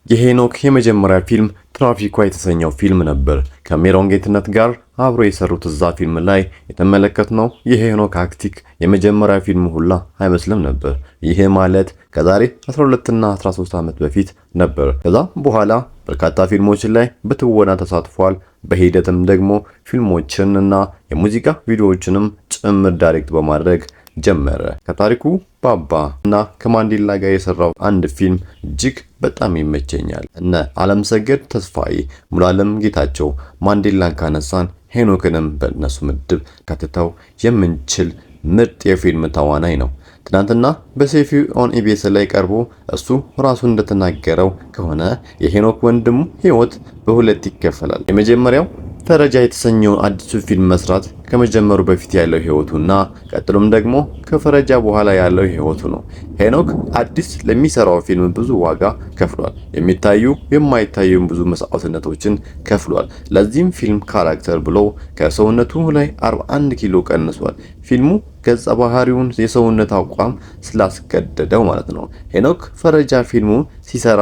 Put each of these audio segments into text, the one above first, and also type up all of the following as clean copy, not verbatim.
የሄኖክ የመጀመሪያ ፊልም ትራፊኳ የተሰኘው ፊልም ነበር። ከሜሮን ጌትነት ጋር አብሮ የሰሩት እዛ ፊልም ላይ የተመለከትነው የሄኖክ አክቲንግ የመጀመሪያ ፊልም ሁላ አይመስልም ነበር። ይህ ማለት ከዛሬ 12 እና 13 ዓመት በፊት ነበር። ከዛ በኋላ በርካታ ፊልሞችን ላይ በትወና ተሳትፏል። በሂደትም ደግሞ ፊልሞችን እና የሙዚቃ ቪዲዮዎችንም ጭምር ዳይሬክት በማድረግ ጀመረ። ከታሪኩ ባባ እና ከማንዴላ ጋር የሰራው አንድ ፊልም እጅግ በጣም ይመቸኛል። እነ አለምሰገድ ተስፋዬ፣ ሙሉዓለም ጌታቸው፣ ማንዴላን ካነሳን ሄኖክንም በእነሱ ምድብ ከተተው የምንችል ምርጥ የፊልም ተዋናይ ነው። ትናንትና በሰይፉ ኦን ኢቢኤስ ላይ ቀርቦ እሱ ራሱ እንደተናገረው ከሆነ የሄኖክ ወንድሙ ህይወት በሁለት ይከፈላል። የመጀመሪያው ፈረጃ የተሰኘውን አዲሱ ፊልም መስራት ከመጀመሩ በፊት ያለው ህይወቱና ቀጥሎም ደግሞ ከፈረጃ በኋላ ያለው ህይወቱ ነው። ሄኖክ አዲስ ለሚሰራው ፊልም ብዙ ዋጋ ከፍሏል። የሚታዩ የማይታዩ ብዙ መስዋዕትነቶችን ከፍሏል። ለዚህም ፊልም ካራክተር ብሎ ከሰውነቱ ላይ 41 ኪሎ ቀንሷል። ፊልሙ ገጸ ባህሪውን የሰውነት አቋም ስላስገደደው ማለት ነው። ሄኖክ ፈረጃ ፊልሙ ሲሰራ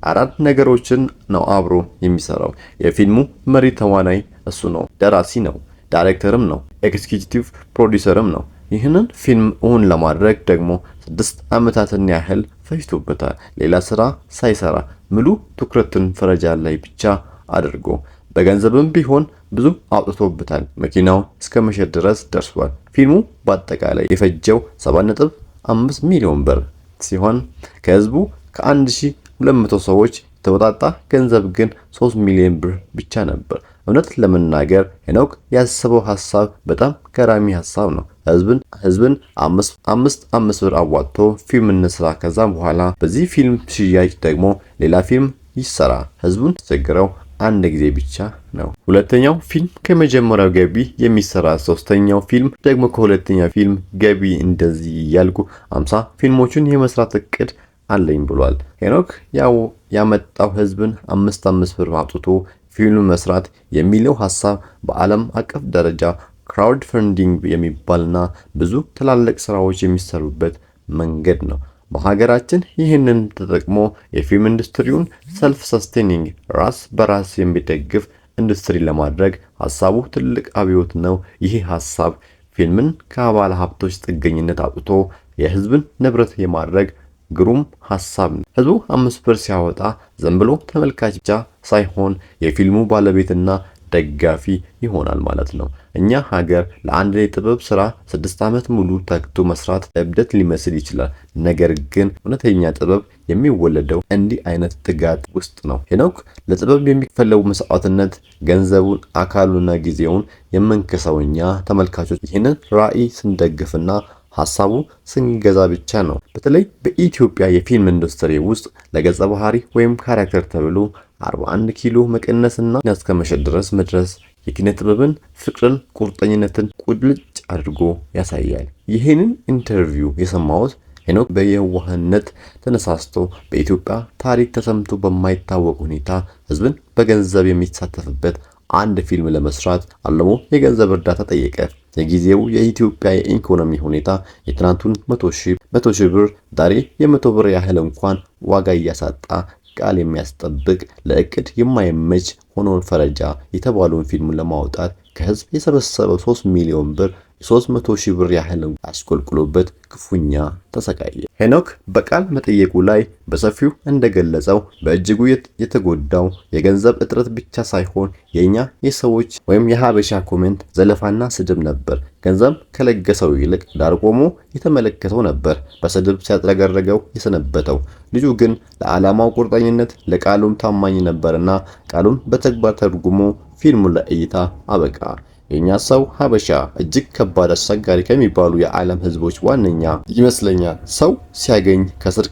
አራት ነገሮችን ነው አብሮ የሚሰራው። የፊልሙ መሪ ተዋናይ እሱ ነው። ደራሲ ነው፣ ዳይሬክተርም ነው፣ ኤክስኪዩቲቭ ፕሮዲዩሰርም ነው። ይህንን ፊልም እውን ለማድረግ ደግሞ 6 ዓመታትን ያህል ፈጅቶበታል። ሌላ ስራ ሳይሰራ ሙሉ ትኩረትን ፈረጃ ላይ ብቻ አድርጎ በገንዘብም ቢሆን ብዙ አውጥቶበታል። መኪናው እስከ መሸጥ ድረስ ደርሷል። ፊልሙ በአጠቃላይ የፈጀው 7.5 ሚሊዮን ብር ሲሆን ከህዝቡ ከ1200 ሰዎች የተወጣጣ ገንዘብ ግን 3 ሚሊዮን ብር ብቻ ነበር። እውነት ለመናገር ሄኖክ ያሰበው ሐሳብ በጣም ገራሚ ሐሳብ ነው። ህዝብን አምስት ብር አዋጥቶ ፊልም እንስራ፣ ከዛም በኋላ በዚህ ፊልም ሽያጭ ደግሞ ሌላ ፊልም ይሰራ። ህዝቡን ተቸግረው አንድ ጊዜ ብቻ ነው። ሁለተኛው ፊልም ከመጀመሪያው ገቢ የሚሰራ፣ ሶስተኛው ፊልም ደግሞ ከሁለተኛው ፊልም ገቢ፣ እንደዚህ ያልኩ 50 ፊልሞችን የመስራት እቅድ አለኝ ብሏል። ሄኖክ ያው ያመጣው ህዝብን 5 ብር አውጥቶ ፊልም መስራት የሚለው ሐሳብ በዓለም አቀፍ ደረጃ ክራውድ ፈንዲንግ የሚባልና ብዙ ትላልቅ ስራዎች የሚሰሩበት መንገድ ነው። በሀገራችን ይህንን ተጠቅሞ የፊልም ኢንዱስትሪውን ሰልፍ ሰስቴኒንግ ራስ በራስ የሚደግፍ ኢንዱስትሪ ለማድረግ ሐሳቡ ትልቅ አብዮት ነው። ይህ ሐሳብ ፊልምን ከባለ ሀብቶች ጥገኝነት አውጥቶ የህዝብን ንብረት የማድረግ ግሩም ሐሳብ ነው። ህዝቡ 5 ብር ሲያወጣ ዝም ብሎ ተመልካች ብቻ ሳይሆን የፊልሙ ባለቤትና ደጋፊ ይሆናል ማለት ነው። እኛ ሀገር ለአንድ የጥበብ ስራ 6 ዓመት ሙሉ ተግቶ መስራት እብደት ሊመስል ይችላል። ነገር ግን እውነተኛ ጥበብ የሚወለደው እንዲህ አይነት ትጋት ውስጥ ነው። ሄኖክ ለጥበብ የሚከፈለው መስዋዕትነት ገንዘቡን፣ አካሉና ጊዜውን የምንከሰው እኛ ተመልካቾች ይህንን ራዕይ ስንደግፍና ሐሳቡ ስንገዛ ብቻ ነው። በተለይ በኢትዮጵያ የፊልም ኢንዱስትሪ ውስጥ ለገጸ ባህሪ ወይም ካራክተር ተብሎ 41 ኪሎ መቀነስና እስከ መሸጥ ድረስ መድረስ የኪነ ጥበብን ፍቅርን፣ ቁርጠኝነትን ቁልጭ አድርጎ ያሳያል። ይህንን ኢንተርቪው የሰማሁት ሄኖክ በየዋህነት ተነሳስቶ በኢትዮጵያ ታሪክ ተሰምቶ በማይታወቅ ሁኔታ ህዝብን በገንዘብ የሚሳተፍበት አንድ ፊልም ለመስራት አለሞ የገንዘብ እርዳታ ጠየቀ። የጊዜው የኢትዮጵያ የኢኮኖሚ ሁኔታ የትናንቱን 100 ሺህ ብር ዛሬ የ100 ብር ያህል እንኳን ዋጋ እያሳጣ ቃል የሚያስጠብቅ ለእቅድ የማይመች ሆኖ ፈረጃ የተባለውን ፊልም ለማውጣት ከህዝብ የሰበሰበው 3 ሚሊዮን ብር 300 ሺህ ብር ያህል አስቆልቁሎበት ክፉኛ ተሰቃየ። ሄኖክ በቃል መጠየቁ ላይ በሰፊው እንደገለጸው በእጅጉ የተጎዳው የገንዘብ እጥረት ብቻ ሳይሆን የኛ የሰዎች ወይም የሀበሻ ኮሜንት ዘለፋና ስድብ ነበር። ገንዘብ ከለገሰው ይልቅ ዳር ቆሞ የተመለከተው ነበር በስድብ ሲያጥረገረገው የሰነበተው። ልጁ ግን ለዓላማው ቁርጠኝነት ለቃሉም ታማኝ ነበርና ቃሉን በተግባር ተርጉሞ ፊልሙን ለእይታ አበቃ። የኛ ሰው ሀበሻ እጅግ ከባድ አስቸጋሪ ከሚባሉ የዓለም ህዝቦች ዋነኛ ይመስለኛል። ሰው ሲያገኝ ከስር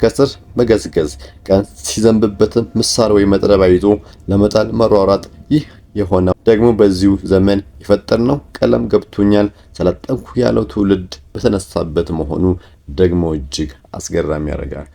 መገዝገዝ፣ ቀን ሲዘንብበት ምሳር ወይ መጥረቢያ ይዞ ለመጣል መሯሯጥ። ይህ የሆነው ደግሞ በዚሁ ዘመን የፈጠርነው ቀለም ገብቶኛል ሰለጠንኩ ያለው ትውልድ በተነሳበት መሆኑ ደግሞ እጅግ አስገራሚ ያደርጋል።